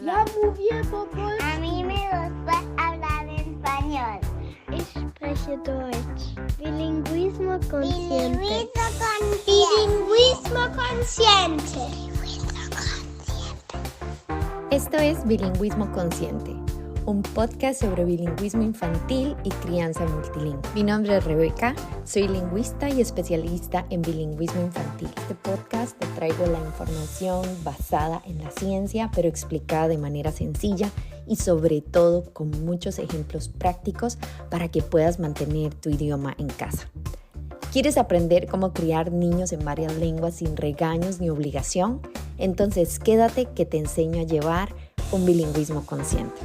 Ja, muy bien, Popol. A mí me gusta hablar español. Ich spreche Deutsch. Bilingüismo consciente. Bilingüismo consciente. Esto es Bilingüismo Consciente, un podcast sobre bilingüismo infantil y crianza multilingüe. Mi nombre es Rebeca, soy lingüista y especialista en bilingüismo infantil. En este podcast te traigo la información basada en la ciencia, pero explicada de manera sencilla y sobre todo con muchos ejemplos prácticos para que puedas mantener tu idioma en casa. ¿Quieres aprender cómo criar niños en varias lenguas sin regaños ni obligación? Entonces quédate que te enseño a llevar un bilingüismo consciente.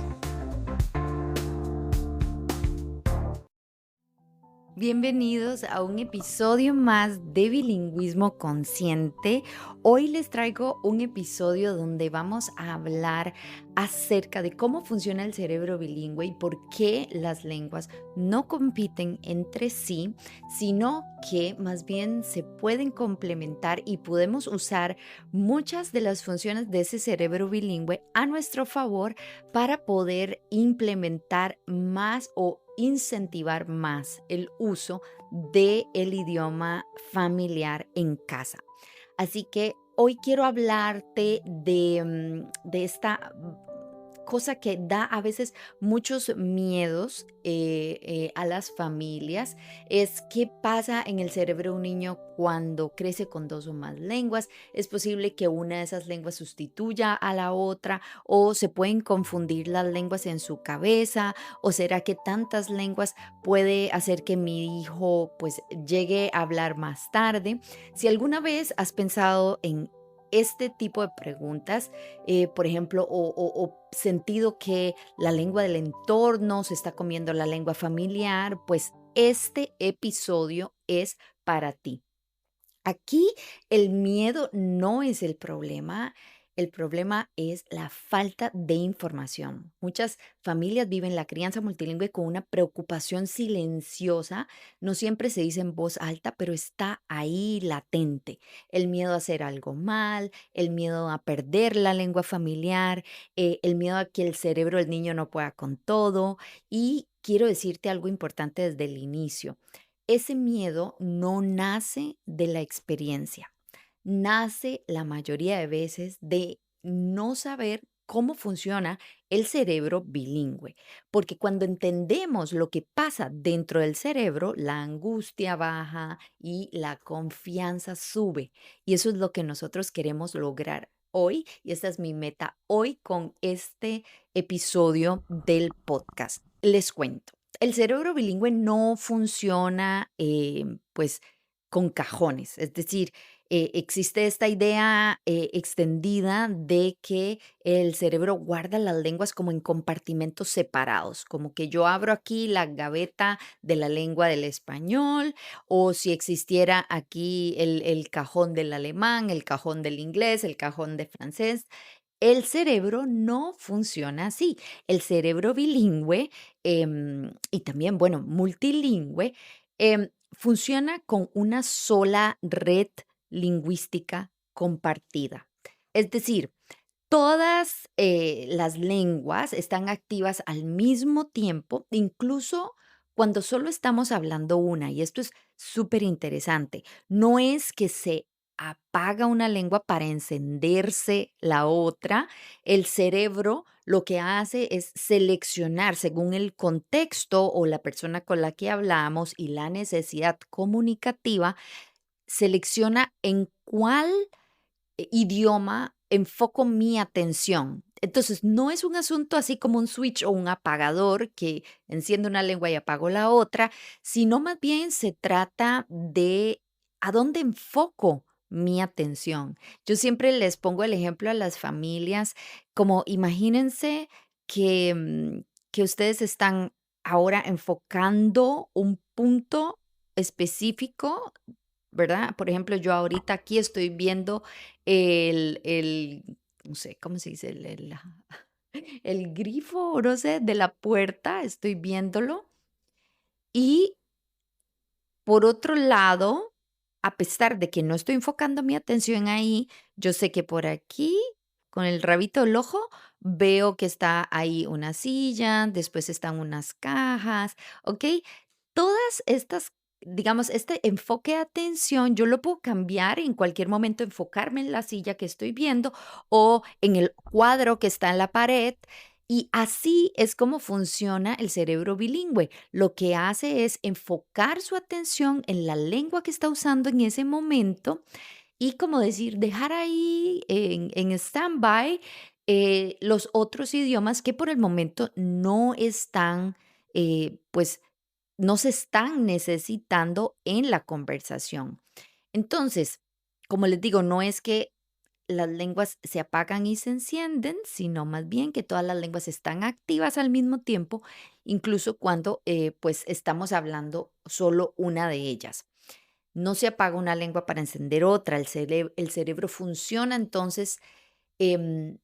Bienvenidos a un episodio más de Bilingüismo Consciente. Hoy les traigo un episodio donde vamos a hablar acerca de cómo funciona el cerebro bilingüe y por qué las lenguas no compiten entre sí, sino que más bien se pueden complementar y podemos usar muchas de las funciones de ese cerebro bilingüe a nuestro favor para poder implementar más o incentivar más el uso del idioma familiar en casa. Así que hoy quiero hablarte de esta cosa que da a veces muchos miedos a las familias, es qué pasa en el cerebro de un niño cuando crece con dos o más lenguas. Es posible que una de esas lenguas sustituya a la otra o se pueden confundir las lenguas en su cabeza, o será que tantas lenguas puede hacer que mi hijo pues llegue a hablar más tarde. Si alguna vez has pensado en este tipo de preguntas, por ejemplo, o sentido que la lengua del entorno se está comiendo la lengua familiar, pues este episodio es para ti. Aquí el miedo no es el problema es la falta de información. Muchas familias viven la crianza multilingüe con una preocupación silenciosa, no siempre se dice en voz alta, pero está ahí latente. El miedo a hacer algo mal, el miedo a perder la lengua familiar, el miedo a que el cerebro del niño no pueda con todo. Y quiero decirte algo importante desde el inicio. Ese miedo no nace de la experiencia, nace la mayoría de veces de no saber cómo funciona el cerebro bilingüe, porque cuando entendemos lo que pasa dentro del cerebro, la angustia baja y la confianza sube. Y eso es lo que nosotros queremos lograr hoy, y esta es mi meta hoy con este episodio del podcast. Les cuento. El cerebro bilingüe no funciona, pues, con cajones. Es decir, existe esta idea extendida de que el cerebro guarda las lenguas como en compartimentos separados, como que yo abro aquí la gaveta de la lengua del español, o si existiera aquí el cajón del alemán, el cajón del inglés, el cajón de francés. El cerebro no funciona así. El cerebro bilingüe y también, bueno, multilingüe, funciona con una sola red lingüística compartida. Es decir, todas las lenguas están activas al mismo tiempo, incluso cuando solo estamos hablando una, y esto es súper interesante. No es que se apaga una lengua para encenderse la otra. El cerebro lo que hace es seleccionar según el contexto o la persona con la que hablamos y la necesidad comunicativa, selecciona en cuál idioma enfoco mi atención. Entonces, no es un asunto así como un switch o un apagador que enciende una lengua y apago la otra, sino más bien se trata de a dónde enfoco mi atención. Yo siempre les pongo el ejemplo a las familias, como imagínense que ustedes están ahora enfocando un punto específico, ¿verdad? Por ejemplo, yo ahorita aquí estoy viendo no sé, ¿cómo se dice? El grifo, no sé, de la puerta, estoy viéndolo. Y por otro lado, a pesar de que no estoy enfocando mi atención ahí, yo sé que por aquí con el rabito del ojo, veo que está ahí una silla, después están unas cajas, ¿ok? Todas estas, digamos, este enfoque de atención, yo lo puedo cambiar en cualquier momento, enfocarme en la silla que estoy viendo o en el cuadro que está en la pared. Y así es como funciona el cerebro bilingüe. Lo que hace es enfocar su atención en la lengua que está usando en ese momento y como decir, dejar ahí en stand-by los otros idiomas que por el momento no están, pues, no se están necesitando en la conversación. Entonces, como les digo, no es que las lenguas se apagan y se encienden, sino más bien que todas las lenguas están activas al mismo tiempo, incluso cuando pues estamos hablando solo una de ellas. No se apaga una lengua para encender otra. El cerebro funciona entonces em,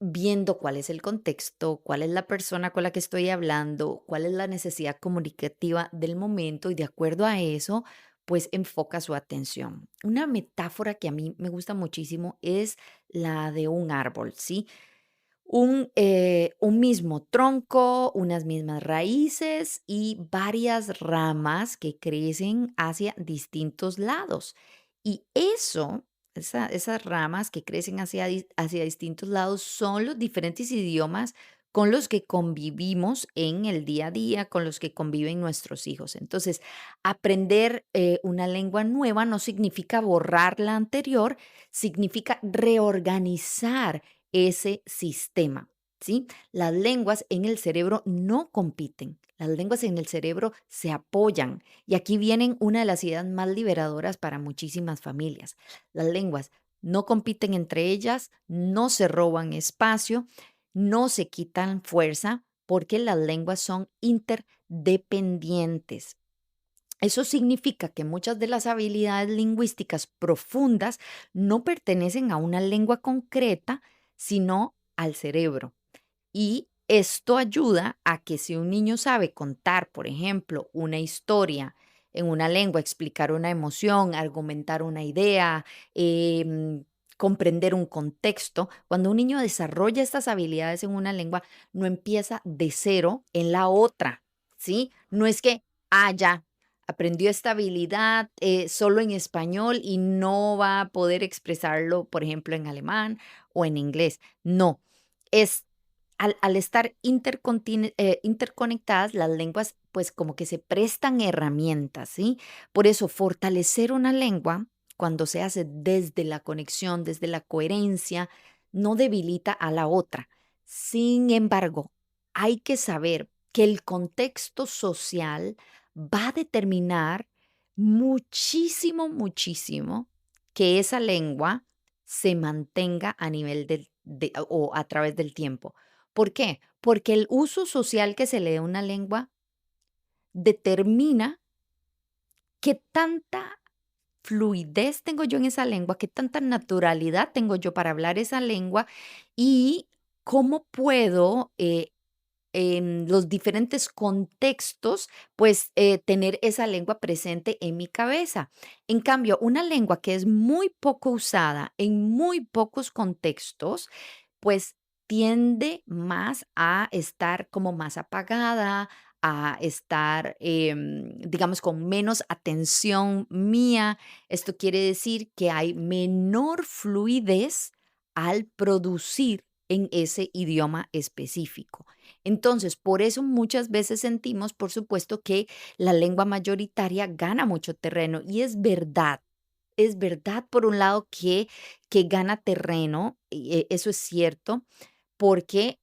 viendo cuál es el contexto, cuál es la persona con la que estoy hablando, cuál es la necesidad comunicativa del momento y de acuerdo a eso, pues enfoca su atención. Una metáfora que a mí me gusta muchísimo es la de un árbol, ¿sí? Un mismo tronco, unas mismas raíces y varias ramas que crecen hacia distintos lados. Y esas ramas que crecen hacia distintos lados son los diferentes idiomas con los que convivimos en el día a día, con los que conviven nuestros hijos. Entonces, aprender una lengua nueva no significa borrar la anterior, significa reorganizar ese sistema, ¿sí? Las lenguas en el cerebro no compiten, las lenguas en el cerebro se apoyan. Y aquí vienen una de las ideas más liberadoras para muchísimas familias. Las lenguas no compiten entre ellas, no se roban espacio, no se quitan fuerza, porque las lenguas son interdependientes. Eso significa que muchas de las habilidades lingüísticas profundas no pertenecen a una lengua concreta, sino al cerebro. Y esto ayuda a que si un niño sabe contar, por ejemplo, una historia en una lengua, explicar una emoción, argumentar una idea, comprender un contexto, cuando un niño desarrolla estas habilidades en una lengua, no empieza de cero en la otra, ¿sí? No es que, ya, aprendió esta habilidad solo en español y no va a poder expresarlo, por ejemplo, en alemán o en inglés. No, es al estar interconectadas, las lenguas pues como que se prestan herramientas, ¿sí? Por eso fortalecer una lengua cuando se hace desde la conexión, desde la coherencia, no debilita a la otra. Sin embargo, hay que saber que el contexto social va a determinar muchísimo, muchísimo que esa lengua se mantenga a nivel o a través del tiempo. ¿Por qué? Porque el uso social que se le da a una lengua determina qué tanta fluidez tengo yo en esa lengua, qué tanta naturalidad tengo yo para hablar esa lengua y cómo puedo en los diferentes contextos, pues tener esa lengua presente en mi cabeza. En cambio, una lengua que es muy poco usada en muy pocos contextos, pues tiende más a estar como más apagada, a estar, digamos, con menos atención mía. Esto quiere decir que hay menor fluidez al producir en ese idioma específico. Entonces, por eso muchas veces sentimos, por supuesto, que la lengua mayoritaria gana mucho terreno y es verdad. Es verdad, por un lado, que gana terreno, y eso es cierto, porque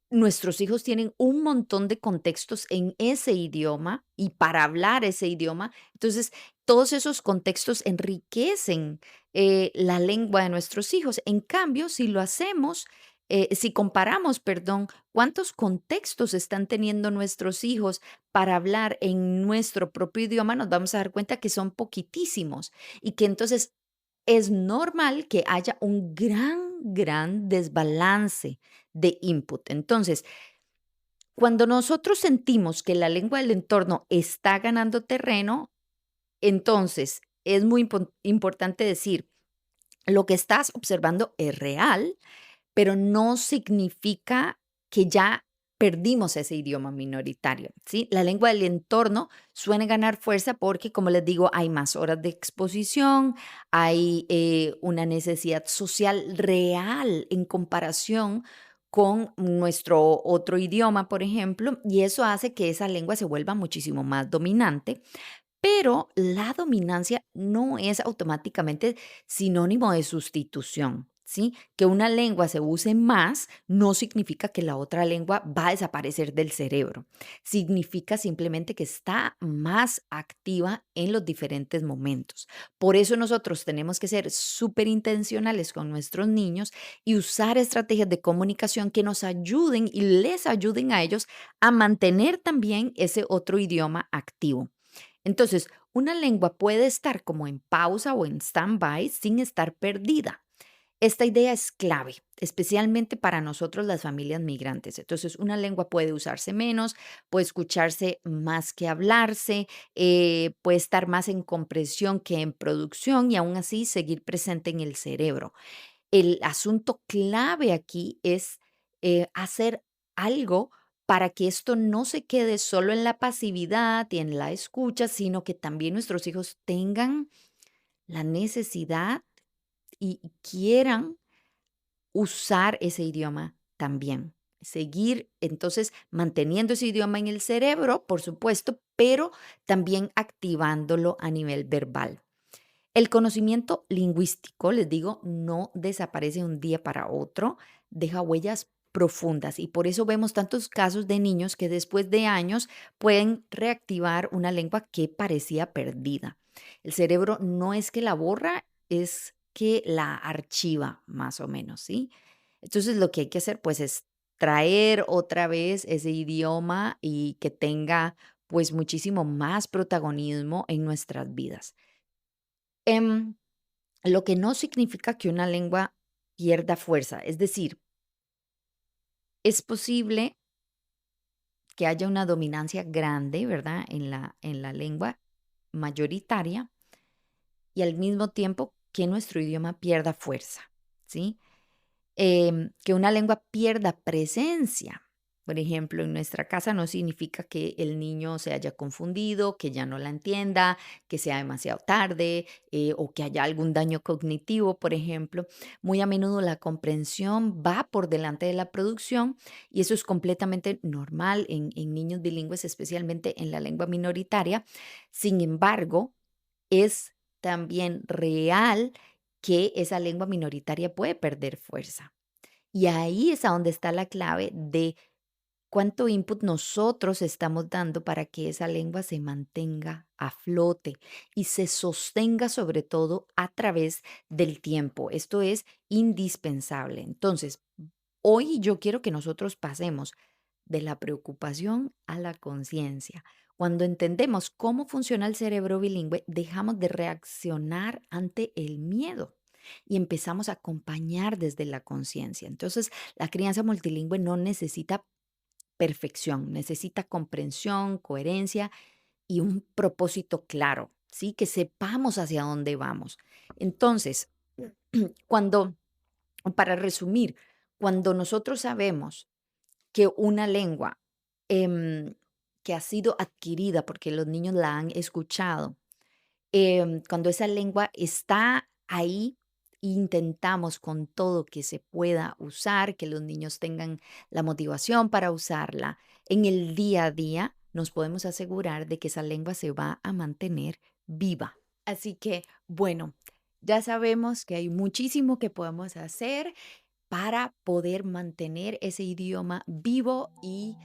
nuestros hijos tienen un montón de contextos en ese idioma y para hablar ese idioma. Entonces, todos esos contextos enriquecen la lengua de nuestros hijos. En cambio, si lo hacemos, si comparamos, perdón, cuántos contextos están teniendo nuestros hijos para hablar en nuestro propio idioma, nos vamos a dar cuenta que son poquitísimos y que entonces es normal que haya un gran desbalance de input. Entonces, cuando nosotros sentimos que la lengua del entorno está ganando terreno, entonces es muy importante decir, lo que estás observando es real, pero no significa que ya perdimos ese idioma minoritario, ¿sí? La lengua del entorno suele ganar fuerza porque, como les digo, hay más horas de exposición, hay una necesidad social real en comparación con nuestro otro idioma, por ejemplo, y eso hace que esa lengua se vuelva muchísimo más dominante, pero la dominancia no es automáticamente sinónimo de sustitución, ¿sí? Que una lengua se use más no significa que la otra lengua va a desaparecer del cerebro. Significa simplemente que está más activa en los diferentes momentos. Por eso nosotros tenemos que ser súper intencionales con nuestros niños y usar estrategias de comunicación que nos ayuden y les ayuden a ellos a mantener también ese otro idioma activo. Entonces, una lengua puede estar como en pausa o en stand-by sin estar perdida. Esta idea es clave, especialmente para nosotros las familias migrantes. Entonces, una lengua puede usarse menos, puede escucharse más que hablarse, puede estar más en compresión que en producción y aún así seguir presente en el cerebro. El asunto clave aquí es hacer algo para que esto no se quede solo en la pasividad y en la escucha, sino que también nuestros hijos tengan la necesidad y quieran usar ese idioma también. Seguir entonces manteniendo ese idioma en el cerebro, por supuesto, pero también activándolo a nivel verbal. El conocimiento lingüístico, les digo, no desaparece de un día para otro, deja huellas profundas y por eso vemos tantos casos de niños que después de años pueden reactivar una lengua que parecía perdida. El cerebro no es que la borra, es que la archiva más o menos, ¿sí? Entonces lo que hay que hacer pues es traer otra vez ese idioma y que tenga pues muchísimo más protagonismo en nuestras vidas. Em, lo que no significa que una lengua pierda fuerza. Es decir, es posible que haya una dominancia grande, ¿verdad? En la lengua mayoritaria y al mismo tiempo que nuestro idioma pierda fuerza, ¿sí? Que una lengua pierda presencia. Por ejemplo, en nuestra casa no significa que el niño se haya confundido, que ya no la entienda, que sea demasiado tarde o que haya algún daño cognitivo, por ejemplo. Muy a menudo la comprensión va por delante de la producción y eso es completamente normal en niños bilingües, especialmente en la lengua minoritaria. Sin embargo, es también real que esa lengua minoritaria puede perder fuerza. Y ahí es a donde está la clave de cuánto input nosotros estamos dando para que esa lengua se mantenga a flote y se sostenga sobre todo a través del tiempo. Esto es indispensable. Entonces, hoy yo quiero que nosotros pasemos de la preocupación a la conciencia. Cuando entendemos cómo funciona el cerebro bilingüe, dejamos de reaccionar ante el miedo y empezamos a acompañar desde la conciencia. Entonces, la crianza multilingüe no necesita perfección, necesita comprensión, coherencia y un propósito claro, ¿sí? Que sepamos hacia dónde vamos. Entonces, cuando, para resumir, cuando nosotros sabemos que una lengua em, que ha sido adquirida porque los niños la han escuchado, cuando esa lengua está ahí, intentamos con todo que se pueda usar, que los niños tengan la motivación para usarla. En el día a día nos podemos asegurar de que esa lengua se va a mantener viva. Así que, bueno, ya sabemos que hay muchísimo que podemos hacer para poder mantener ese idioma vivo y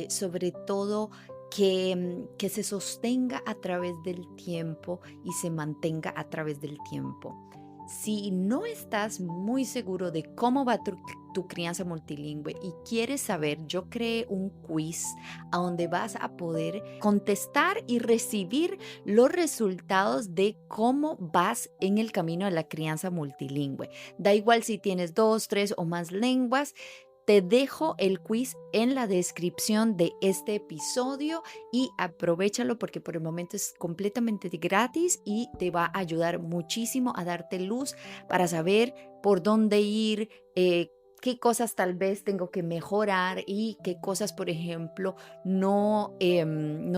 sobre todo que se sostenga a través del tiempo y se mantenga a través del tiempo. Si no estás muy seguro de cómo va tu crianza multilingüe y quieres saber, yo creé un quiz a donde vas a poder contestar y recibir los resultados de cómo vas en el camino de la crianza multilingüe. Da igual si tienes 2, 3 o más lenguas. Te dejo el quiz en la descripción de este episodio y aprovéchalo porque por el momento es completamente gratis y te va a ayudar muchísimo a darte luz para saber por dónde ir, qué cosas tal vez tengo que mejorar y qué cosas, por ejemplo, no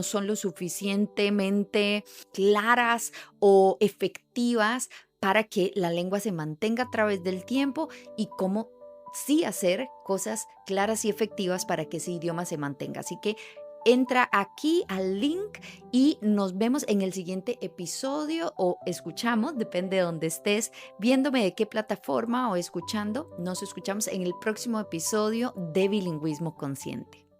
son lo suficientemente claras o efectivas para que la lengua se mantenga a través del tiempo y cómo sí hacer cosas claras y efectivas para que ese idioma se mantenga. Así que entra aquí al link y nos vemos en el siguiente episodio o escuchamos, depende de donde estés, viéndome de qué plataforma o escuchando. Nos escuchamos en el próximo episodio de Bilingüismo Consciente.